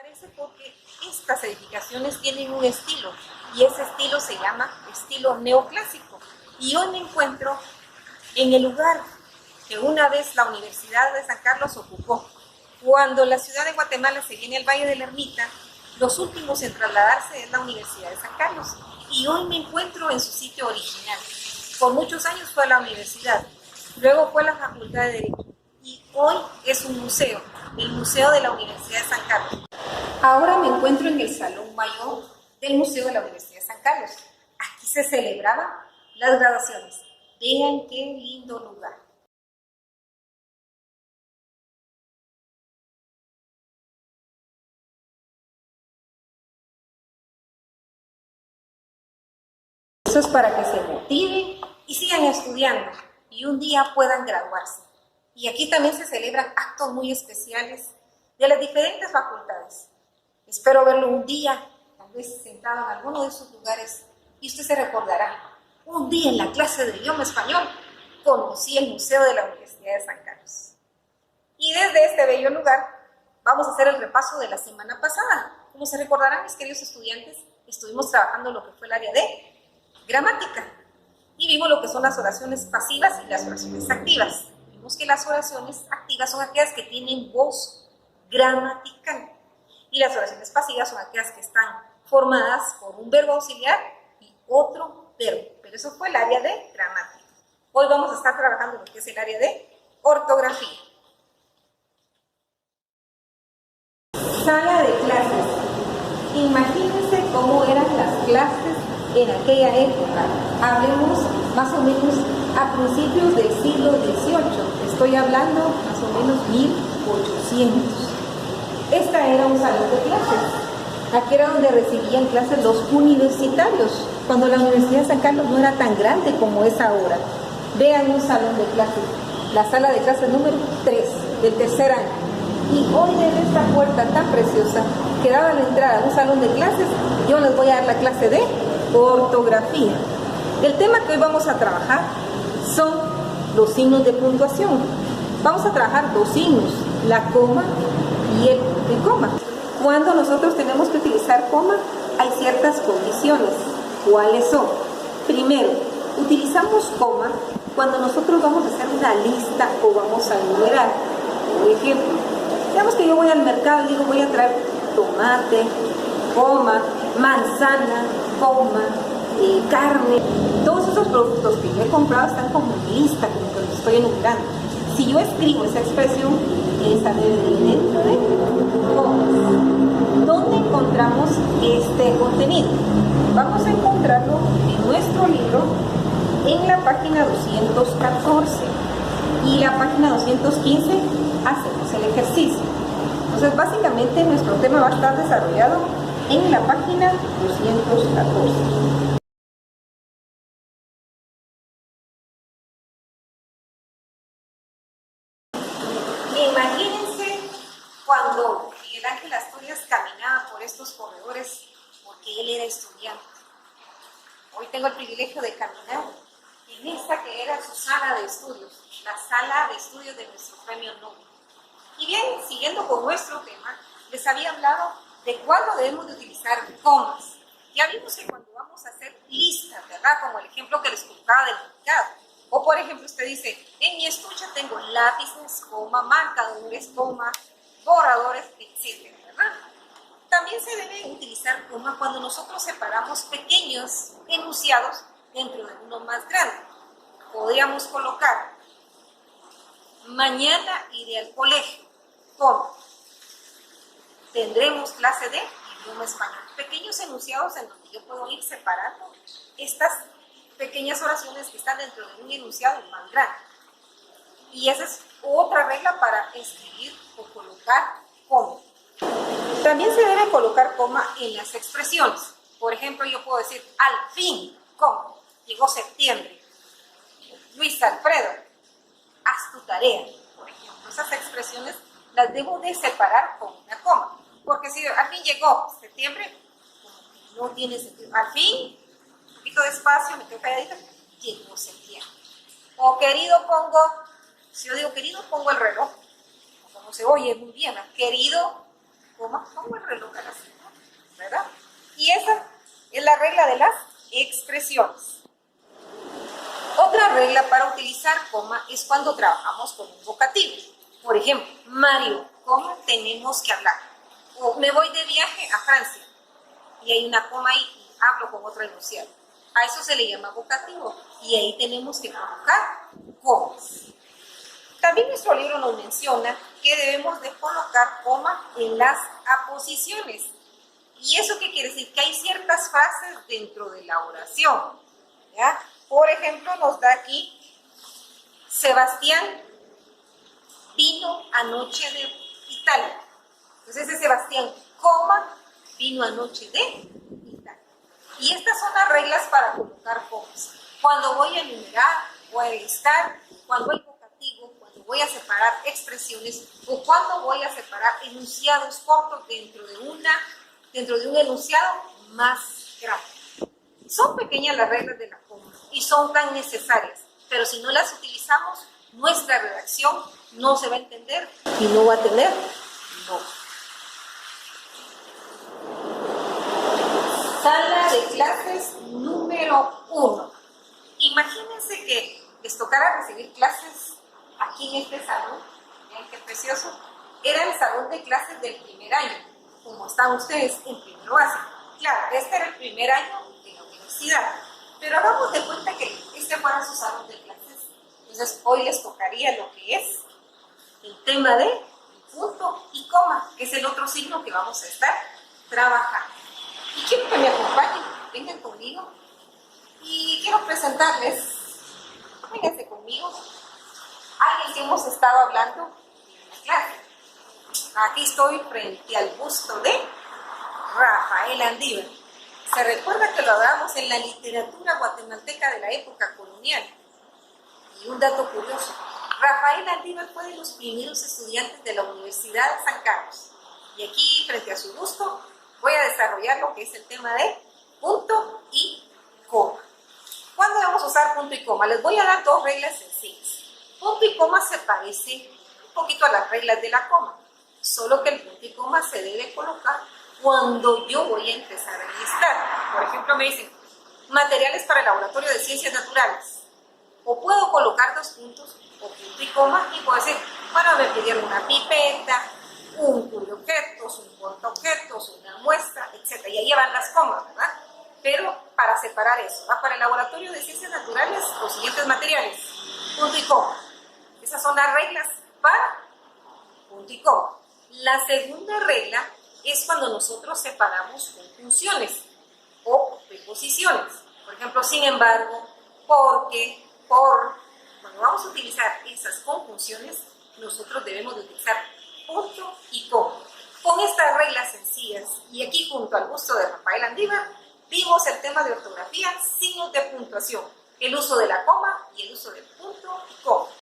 Parece porque estas edificaciones tienen un estilo y ese estilo se llama estilo neoclásico. Y hoy me encuentro en el lugar que una vez la Universidad de San Carlos ocupó. Cuando la ciudad de Guatemala se viene al Valle de la Ermita, los últimos en trasladarse es la Universidad de San Carlos. Y hoy me encuentro en su sitio original. Por muchos años fue la universidad, luego fue la Facultad de Derecho y hoy es un museo, el Museo de la Universidad de San Carlos. Ahora me encuentro en el Salón Mayor del Museo de la Universidad de San Carlos. Aquí se celebraban las graduaciones. Vean qué lindo lugar. Eso es para que se motiven y sigan estudiando y un día puedan graduarse. Y aquí también se celebran actos muy especiales de las diferentes facultades. Espero verlo un día, tal vez sentado en alguno de esos lugares, y usted se recordará, un día en la clase de idioma español conocí el Museo de la Universidad de San Carlos. Y desde este bello lugar vamos a hacer el repaso de la semana pasada. Como se recordarán, mis queridos estudiantes, estuvimos trabajando lo que fue el área de gramática y vimos lo que son las oraciones pasivas y las oraciones activas. Vimos que las oraciones activas son aquellas que tienen voz gramatical y las oraciones pasivas son aquellas que están formadas por un verbo auxiliar y otro verbo, pero eso fue el área de gramática. Hoy vamos a estar trabajando lo que es el área de ortografía. Sala de clases. Imagínense cómo eran las clases en aquella época. Hablemos más o menos a principios del siglo XVIII. Estoy hablando más o menos 1800. Esta era un salón de clases. Aquí era donde recibían clases los universitarios, cuando la Universidad de San Carlos no era tan grande como es ahora. Vean un salón de clases, la sala de clases número 3, del tercer año. Y hoy desde esta puerta tan preciosa que daba la entrada a un salón de clases, yo les voy a dar la clase de ortografía. El tema que hoy vamos a trabajar son los signos de puntuación. Vamos a trabajar dos signos, la coma y el coma. Cuando nosotros tenemos que utilizar coma, hay ciertas condiciones. ¿Cuáles son? Primero, utilizamos coma cuando nosotros vamos a hacer una lista o vamos a enumerar. Por ejemplo, digamos que yo voy al mercado y digo voy a traer tomate, coma, manzana, coma, carne. Todos esos productos que yo he comprado están como en lista, como que los estoy enumerando. Si yo escribo esa expresión, esa debe ir dentro de comas. ¿Dónde encontramos este contenido? Vamos a encontrarlo en nuestro libro en la página 214 y la página 215 hacemos el ejercicio. Entonces básicamente nuestro tema va a estar desarrollado en la página 214. Imagínense cuando Miguel Ángel Asturias caminaba por estos corredores porque él era estudiante. Hoy tengo el privilegio de caminar en esta que era su sala de estudios, la sala de estudios de nuestro premio Nobel. Y bien, siguiendo con nuestro tema, les había hablado de cuándo debemos de utilizar comas. Ya vimos que cuando vamos a hacer listas, ¿verdad? Como el ejemplo que les colocaba del mercado. O por ejemplo, usted dice, en mi estuche tengo lápices, coma, marcadores, coma, borradores, etc., ¿verdad? También se debe utilizar coma cuando nosotros separamos pequeños enunciados dentro de uno más grande. Podríamos colocar, mañana iré al colegio, coma. Tendremos clase de idioma español. Pequeños enunciados en donde yo puedo ir separando estas pequeñas oraciones que están dentro de un enunciado más grande. Y esa es otra regla para escribir o colocar coma. También se debe colocar coma en las expresiones. Por ejemplo, yo puedo decir, al fin, coma, llegó septiembre. Luis Alfredo, haz tu tarea. Por ejemplo, esas expresiones las debo de separar con una coma. Porque si al fin llegó septiembre, no tiene sentido. Al fin, un poquito despacio, me quedo calladita, llegó septiembre. O querido pongo, si yo digo querido, pongo el reloj. Como se oye muy bien, ¿no? Querido coma como el reloj a las 5, ¿verdad? Y esa es la regla de las expresiones. Otra regla para utilizar coma es cuando trabajamos con un vocativo. Por ejemplo, Mario, coma, tenemos que hablar. O me voy de viaje a Francia y hay una coma ahí y hablo con otro enunciado. A eso se le llama vocativo y ahí tenemos que colocar comas. También nuestro libro nos menciona que debemos de colocar coma en las aposiciones. ¿Y eso qué quiere decir? Que hay ciertas frases dentro de la oración, ¿ya? Por ejemplo, nos da aquí, Sebastián vino anoche de Italia. Entonces ese Sebastián, coma, vino anoche de Italia. Y estas son las reglas para colocar comas. Cuando voy a enumerar, voy a listar, cuando hay vocativo, cuando voy a separar expresiones o cuando voy a separar enunciados cortos dentro de un enunciado más grande. Son pequeñas las reglas de la coma y son tan necesarias, pero si no las utilizamos, nuestra redacción no se va a entender y no va a tener no. Sala de clases número 1. Imagínense que les tocara recibir clases aquí en este salón. Vean qué precioso. Era el salón de clases del primer año, como están ustedes en primero básico. Claro, este era el primer año de la universidad, pero hagamos de cuenta que este fuera su salón de clases. Entonces hoy les tocaría lo que es el tema de punto y coma, que es el otro signo que vamos a estar trabajando. Y quiero que me acompañen, vengan conmigo y quiero presentarles, vénganse conmigo, alguien que hemos estado hablando en la clase. Aquí estoy frente al busto de Rafael Andívar. Se recuerda que lo hablamos en la literatura guatemalteca de la época colonial. Y un dato curioso, Rafael Andívar fue de los primeros estudiantes de la Universidad de San Carlos. Y aquí, frente a su busto, voy a desarrollar lo que es el tema de punto y coma. ¿Cuándo vamos a usar punto y coma? Les voy a dar dos reglas sencillas. Punto y coma se parece un poquito a las reglas de la coma, solo que el punto y coma se debe colocar cuando yo voy a empezar a enlistar. Por ejemplo, me dicen, materiales para el laboratorio de ciencias naturales. O puedo colocar dos puntos o punto y coma y puedo decir, bueno, me pidieron una pipeta, un cubreobjetos, un portaobjetos, una muestra, etc. Y ahí van las comas, ¿verdad? Pero para separar eso, ¿va? Para el laboratorio de ciencias naturales, los siguientes materiales, punto y coma. Esas son las reglas para punto y coma. La segunda regla es cuando nosotros separamos conjunciones o preposiciones. Por ejemplo, sin embargo, porque, por. Cuando vamos a utilizar esas conjunciones, nosotros debemos de utilizar punto y coma. Con estas reglas sencillas, y aquí junto al busto de Rafael Andívar, vimos el tema de ortografía, signos de puntuación, el uso de la coma y el uso del punto y coma.